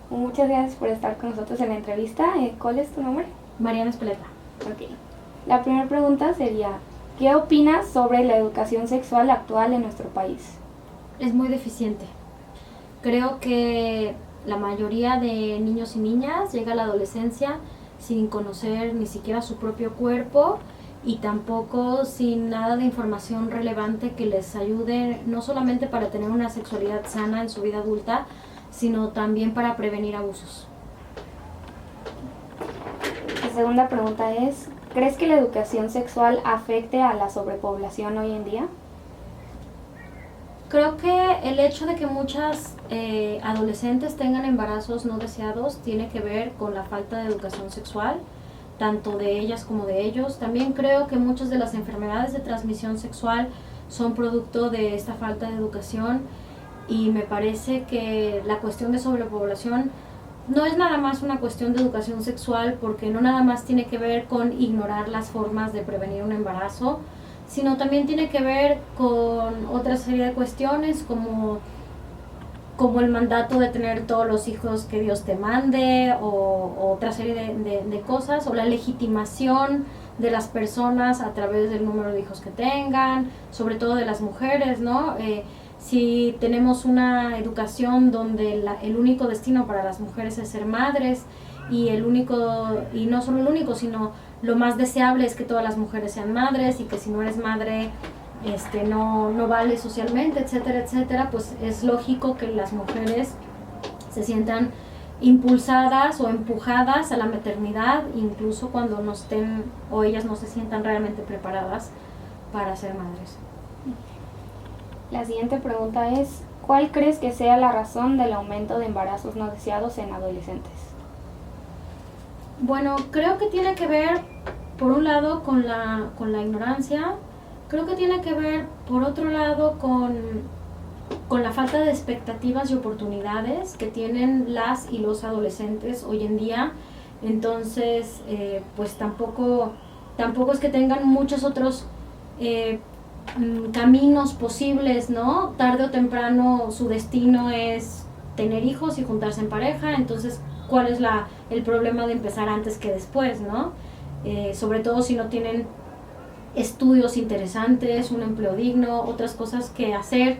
Muchas gracias por estar con nosotros en la entrevista. ¿Cuál es tu nombre? Mariana Espeleta. Ok. La primera pregunta sería, ¿qué opinas sobre la educación sexual actual en nuestro país? Es muy deficiente. Creo que la mayoría de niños y niñas llega a la adolescencia sin conocer ni siquiera su propio cuerpo y tampoco sin nada de información relevante que les ayude no solamente para tener una sexualidad sana en su vida adulta, sino también para prevenir abusos. La segunda pregunta es, ¿crees que la educación sexual afecte a la sobrepoblación hoy en día? Creo que el hecho de que muchas adolescentes tengan embarazos no deseados tiene que ver con la falta de educación sexual, tanto de ellas como de ellos. También creo que muchas de las enfermedades de transmisión sexual son producto de esta falta de educación y me parece que la cuestión de sobrepoblación no es nada más una cuestión de educación sexual, porque no nada más tiene que ver con ignorar las formas de prevenir un embarazo, sino también tiene que ver con otra serie de cuestiones como el mandato de tener todos los hijos que Dios te mande o otra serie de cosas, o la legitimación de las personas a través del número de hijos que tengan, sobre todo de las mujeres, ¿no? Si tenemos una educación donde el único destino para las mujeres es ser madres y no solo el único, sino lo más deseable es que todas las mujeres sean madres y que si no eres madre no vale socialmente, etcétera, etcétera, pues es lógico que las mujeres se sientan impulsadas o empujadas a la maternidad, incluso cuando no estén o ellas no se sientan realmente preparadas para ser madres. La siguiente pregunta es, ¿cuál crees que sea la razón del aumento de embarazos no deseados en adolescentes? Bueno, creo que tiene que ver, por un lado, con la ignorancia. Creo que tiene que ver, por otro lado, con la falta de expectativas y oportunidades que tienen las y los adolescentes hoy en día. Entonces, pues tampoco es que tengan muchos otros caminos posibles, ¿no? Tarde o temprano su destino es tener hijos y juntarse en pareja, entonces, ¿cuál es el problema de empezar antes que después, ¿no? Sobre todo si no tienen estudios interesantes, un empleo digno, otras cosas que hacer.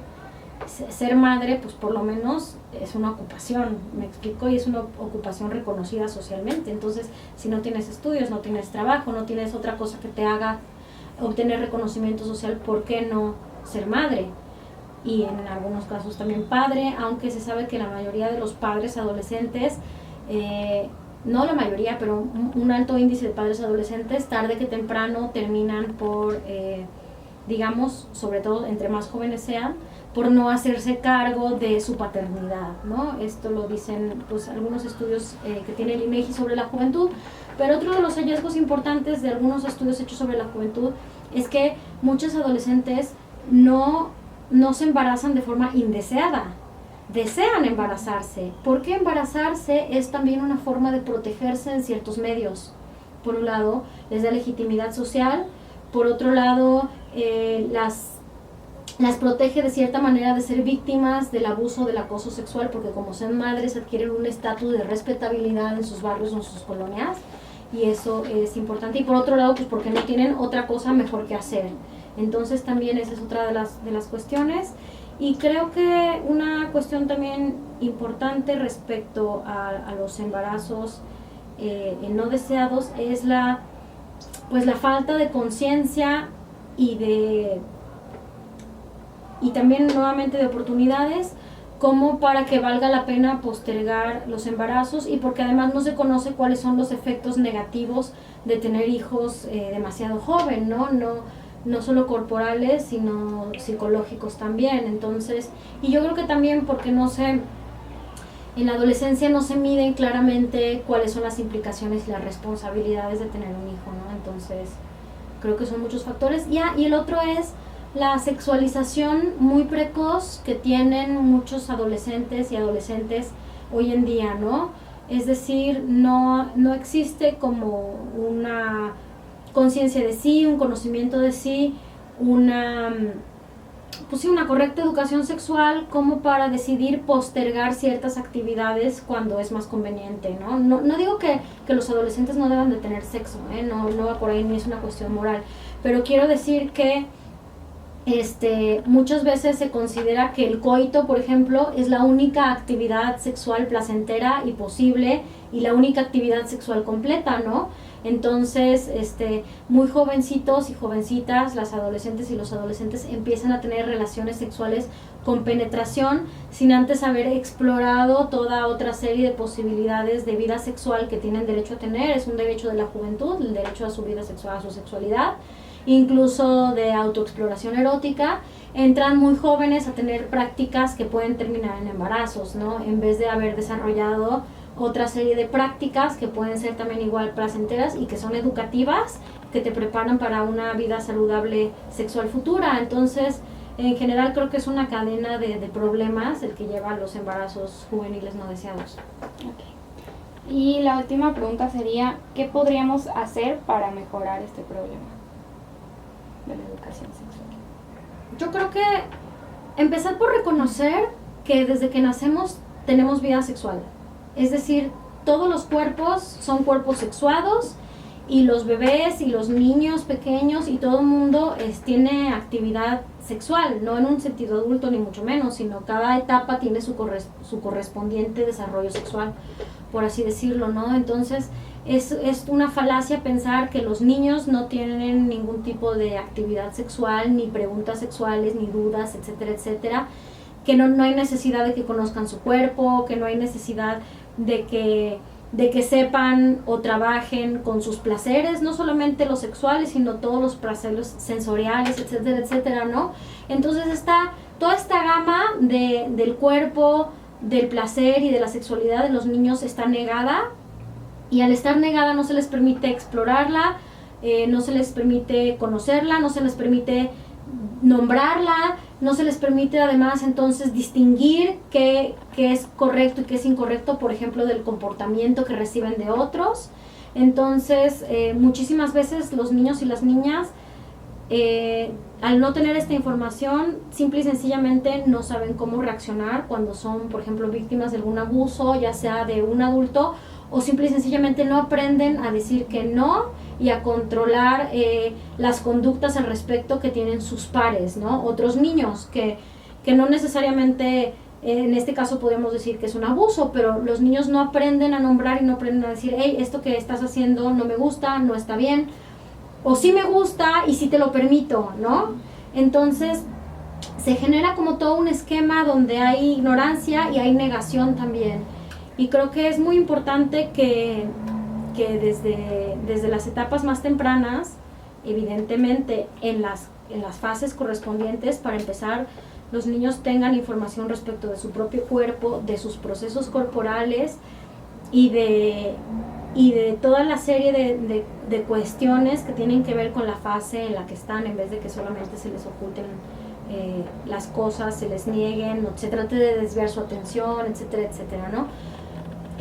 Ser madre, pues por lo menos es una ocupación, me explico, y es una ocupación reconocida socialmente. Entonces, si no tienes estudios, no tienes trabajo, no tienes otra cosa que te haga obtener reconocimiento social, ¿por qué no ser madre? Y en algunos casos también padre, aunque se sabe que la mayoría de los padres adolescentes, no la mayoría, pero un alto índice de padres adolescentes, tarde que temprano terminan por, digamos, sobre todo entre más jóvenes sean, por no hacerse cargo de su paternidad, ¿no? Esto lo dicen pues algunos estudios que tiene el INEGI sobre la juventud, pero otro de los hallazgos importantes de algunos estudios hechos sobre la juventud es que muchos adolescentes no se embarazan de forma indeseada, desean embarazarse, porque embarazarse es también una forma de protegerse en ciertos medios. Por un lado, les da legitimidad social, por otro lado, las protege de cierta manera de ser víctimas del abuso, del acoso sexual, porque como son madres adquieren un estatus de respetabilidad en sus barrios o en sus colonias, y eso es importante. Y por otro lado, pues porque no tienen otra cosa mejor que hacer. Entonces también esa es otra de las cuestiones. Y creo que una cuestión también importante respecto a los embarazos no deseados es la falta de conciencia y también nuevamente de oportunidades como para que valga la pena postergar los embarazos, y porque además no se conoce cuáles son los efectos negativos de tener hijos demasiado joven, no solo corporales sino psicológicos también. Entonces, y yo creo que también porque en la adolescencia no se miden claramente cuáles son las implicaciones y las responsabilidades de tener un hijo, ¿no? Entonces creo que son muchos factores. Y el otro es la sexualización muy precoz que tienen muchos adolescentes y adolescentes hoy en día, ¿no? Es decir, no existe como conciencia de sí, un conocimiento de sí, pues sí, una correcta educación sexual como para decidir postergar ciertas actividades cuando es más conveniente, ¿no? No digo que los adolescentes no deban de tener sexo, no va por ahí, ni es una cuestión moral, pero quiero decir que muchas veces se considera que el coito, por ejemplo, es la única actividad sexual placentera y posible y la única actividad sexual completa, ¿no? Entonces, muy jovencitos y jovencitas, las adolescentes y los adolescentes empiezan a tener relaciones sexuales con penetración sin antes haber explorado toda otra serie de posibilidades de vida sexual que tienen derecho a tener. Es un derecho de la juventud, el derecho a su vida sexual, a su sexualidad, incluso de autoexploración erótica. Entran muy jóvenes a tener prácticas que pueden terminar en embarazos, ¿no? En vez de haber desarrollado otra serie de prácticas que pueden ser también igual placenteras y que son educativas, que te preparan para una vida saludable sexual futura. Entonces, en general creo que es una cadena de problemas el que lleva a los embarazos juveniles no deseados. Okay. Y la última pregunta sería, ¿qué podríamos hacer para mejorar este problema de la educación sexual? Yo creo que empezar por reconocer que desde que nacemos tenemos vida sexual. Es decir, todos los cuerpos son cuerpos sexuados y los bebés y los niños pequeños y todo el mundo tiene actividad sexual, no en un sentido adulto ni mucho menos, sino cada etapa tiene su correspondiente desarrollo sexual, por así decirlo, ¿no? Entonces es una falacia pensar que los niños no tienen ningún tipo de actividad sexual, ni preguntas sexuales, ni dudas, etcétera, etcétera, que no hay necesidad de que conozcan su cuerpo, que no hay necesidad de que sepan o trabajen con sus placeres, no solamente los sexuales, sino todos los placeres sensoriales, etcétera, etcétera, ¿no? Entonces toda esta gama del cuerpo, del placer y de la sexualidad de los niños está negada, y al estar negada no se les permite explorarla, no se les permite conocerla, no se les permite nombrarla, no se les permite además entonces distinguir qué es correcto y qué es incorrecto, por ejemplo, del comportamiento que reciben de otros. Entonces, muchísimas veces los niños y las niñas, al no tener esta información, simple y sencillamente no saben cómo reaccionar cuando son, por ejemplo, víctimas de algún abuso, ya sea de un adulto, o simple y sencillamente no aprenden a decir que no y a controlar las conductas al respecto que tienen sus pares, ¿no? Otros niños que no necesariamente, en este caso podemos decir que es un abuso, pero los niños no aprenden a nombrar y no aprenden a decir, hey, esto que estás haciendo no me gusta, no está bien, o sí me gusta y sí te lo permito, ¿no? Entonces se genera como todo un esquema donde hay ignorancia y hay negación también. Y creo que es muy importante que desde las etapas más tempranas, evidentemente en las fases correspondientes, para empezar, los niños tengan información respecto de su propio cuerpo, de sus procesos corporales y de toda la serie de cuestiones que tienen que ver con la fase en la que están, en vez de que solamente se les oculten las cosas, se les nieguen, se trate de desviar su atención, etcétera, etcétera, ¿no?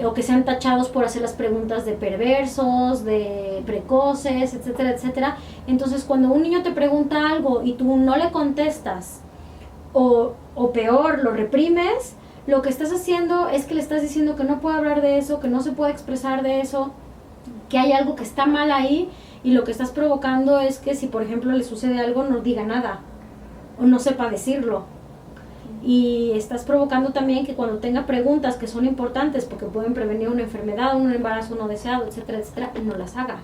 O que sean tachados por hacer las preguntas de perversos, de precoces, etcétera, etcétera. Entonces, cuando un niño te pregunta algo y tú no le contestas, o peor, lo reprimes, lo que estás haciendo es que le estás diciendo que no puede hablar de eso, que no se puede expresar de eso, que hay algo que está mal ahí, y lo que estás provocando es que si, por ejemplo, le sucede algo, no diga nada, o no sepa decirlo. Y estás provocando también que cuando tenga preguntas que son importantes porque pueden prevenir una enfermedad, un embarazo no deseado, etcétera, etcétera, no las haga.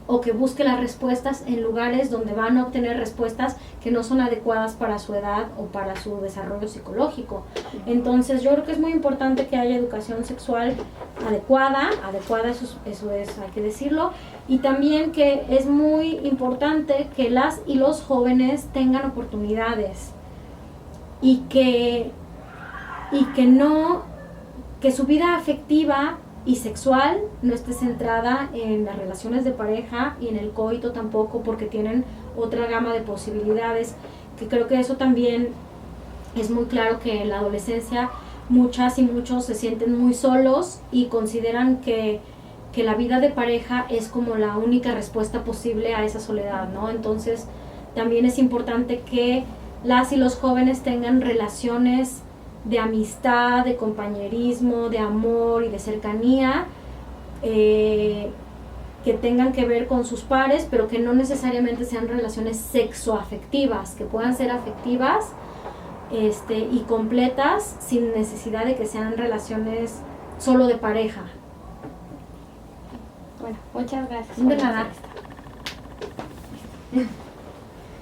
O que busque las respuestas en lugares donde van a obtener respuestas que no son adecuadas para su edad o para su desarrollo psicológico. Entonces yo creo que es muy importante que haya educación sexual adecuada, eso es, hay que decirlo, y también que es muy importante que las y los jóvenes tengan oportunidades y que su vida afectiva y sexual no esté centrada en las relaciones de pareja y en el coito tampoco, porque tienen otra gama de posibilidades, que creo que eso también es muy claro, que en la adolescencia muchas y muchos se sienten muy solos y consideran que que la vida de pareja es como la única respuesta posible a esa soledad, ¿no? Entonces, también es importante que las y los jóvenes tengan relaciones de amistad, de compañerismo, de amor y de cercanía, que tengan que ver con sus pares, pero que no necesariamente sean relaciones sexoafectivas, que puedan ser afectivas y completas sin necesidad de que sean relaciones solo de pareja. Bueno, muchas gracias. De nada.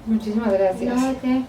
Muchísimas gracias. No, ¿qué?